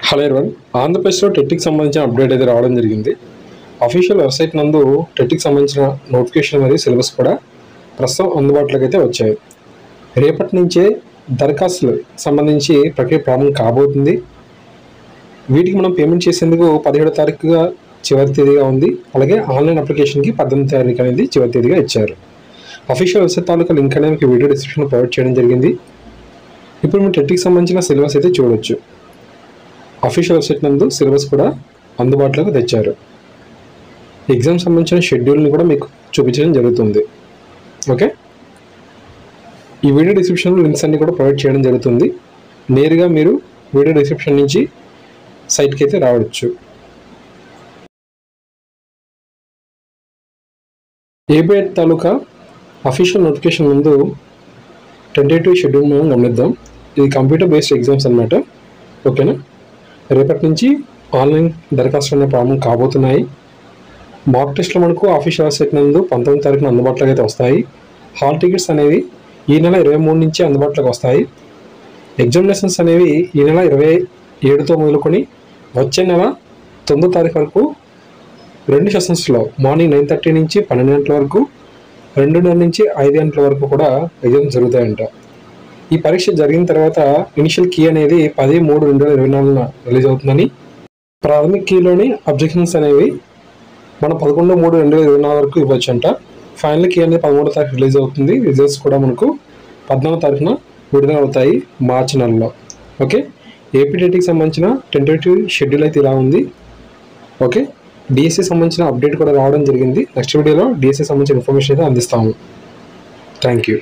Hello everyone, ఆంధ్రప్రదేశ్లో టెట్కి సంబంధించిన update అయితే రావడం జరిగింది. అఫీషియల్ వెబ్సైట్ నందు టెట్కి సంబంధించిన నోటిఫికేషన్ మరియు సిలబస్ కూడా ప్రస్తుతం అందుబాటులోకి అయితే వచ్చాయి. రేపటి నుంచే దరఖాస్తులు సంబంధించి ప్రక్రియ ప్రారంభం కాబోతుంది. వీటికి మనం పేమెంట్ చేసేందుకు 17వ తారీఖుగా చివరి తేదీగా ఉంది. అలాగే ఆన్లైన్ అప్లికేషన్కి 18వ తారీఖు అనేది చివరి తేదీగా ఇచ్చారు. అఫీషియల్ వెబ్సైట్ తాలూకా లింక్ అనేది మీకు వీడియో డిస్క్రిప్షన్లో ప్రొవైడ్ చేయడం జరిగింది. ఇప్పుడు మీరు టెట్కి సంబంధించిన సిలబస్ అయితే చూడవచ్చు. అఫీషియల్ వెబ్సైట్ నందు సిలబస్ కూడా అందుబాటులోకి తెచ్చారు. ఎగ్జామ్ సంబంధించిన షెడ్యూల్ని కూడా మీకు చూపించడం జరుగుతుంది. ఓకే, ఈ వీడియో డిస్క్రిప్షన్లో లింక్స్ అన్ని కూడా ప్రొవైడ్ చేయడం జరుగుతుంది. నేరుగా మీరు వీడియో డిస్క్రిప్షన్ నుంచి సైట్కి అయితే రావచ్చు. ఏబిఐ తాలూకా అఫీషియల్ నోటిఫికేషన్ ముందు టెంటేటివ్ షెడ్యూల్ మనం గమనిద్దాం. ఇది కంప్యూటర్ బేస్డ్ ఎగ్జామ్స్ అన్నమాట. ఓకేనా, రేపటి నుంచి ఆన్లైన్ దరఖాస్తులు ప్రారంభం కాబోతున్నాయి. మాక్ టెస్ట్లు మనకు అఫీషియల్ వెబ్సైట్ నందు 19వ తారీఖున అందుబాటులోకి అయితే వస్తాయి. హాల్ టికెట్స్ అనేవి ఈ నెల 23 నుంచి అందుబాటులోకి వస్తాయి. ఎగ్జామినేషన్స్ అనేవి ఈ నెల 27తో మొదలుకొని వచ్చే నెల 9వ తారీఖు వరకు 2 సెషన్స్లో మార్నింగ్ 9:30 నుంచి 12 గంటల వరకు, 2:30 నుంచి 5 గంటల వరకు కూడా ఎగ్జామ్స్ జరుగుతాయంట. ఈ పరీక్ష జరిగిన తర్వాత ఇనిషియల్ కీ అనేది 10/3/2024 రిలీజ్ అవుతుందని, ప్రాథమిక కీలోని అబ్జెక్షన్స్ అనేవి మనం 11/3/2024 వరకు ఇవ్వచ్చంట. ఫైనల్ కీ అనేది 13వ తారీఖు రిలీజ్ అవుతుంది. రిజల్ట్స్ కూడా మనకు 14వ తారీఖున విడుదల అవుతాయి మార్చి నెలలో. ఓకే, ఏపీటెట్కి సంబంధించిన టెంటేటివ్ షెడ్యూల్ అయితే ఇలా ఉంది. ఓకే, డిఎస్సి సంబంధించిన అప్డేట్ కూడా రావడం జరిగింది. నెక్స్ట్ వీడియోలో డిఎస్సి సంబంధించిన ఇన్ఫర్మేషన్ అయితే అందిస్తాము. Thank you.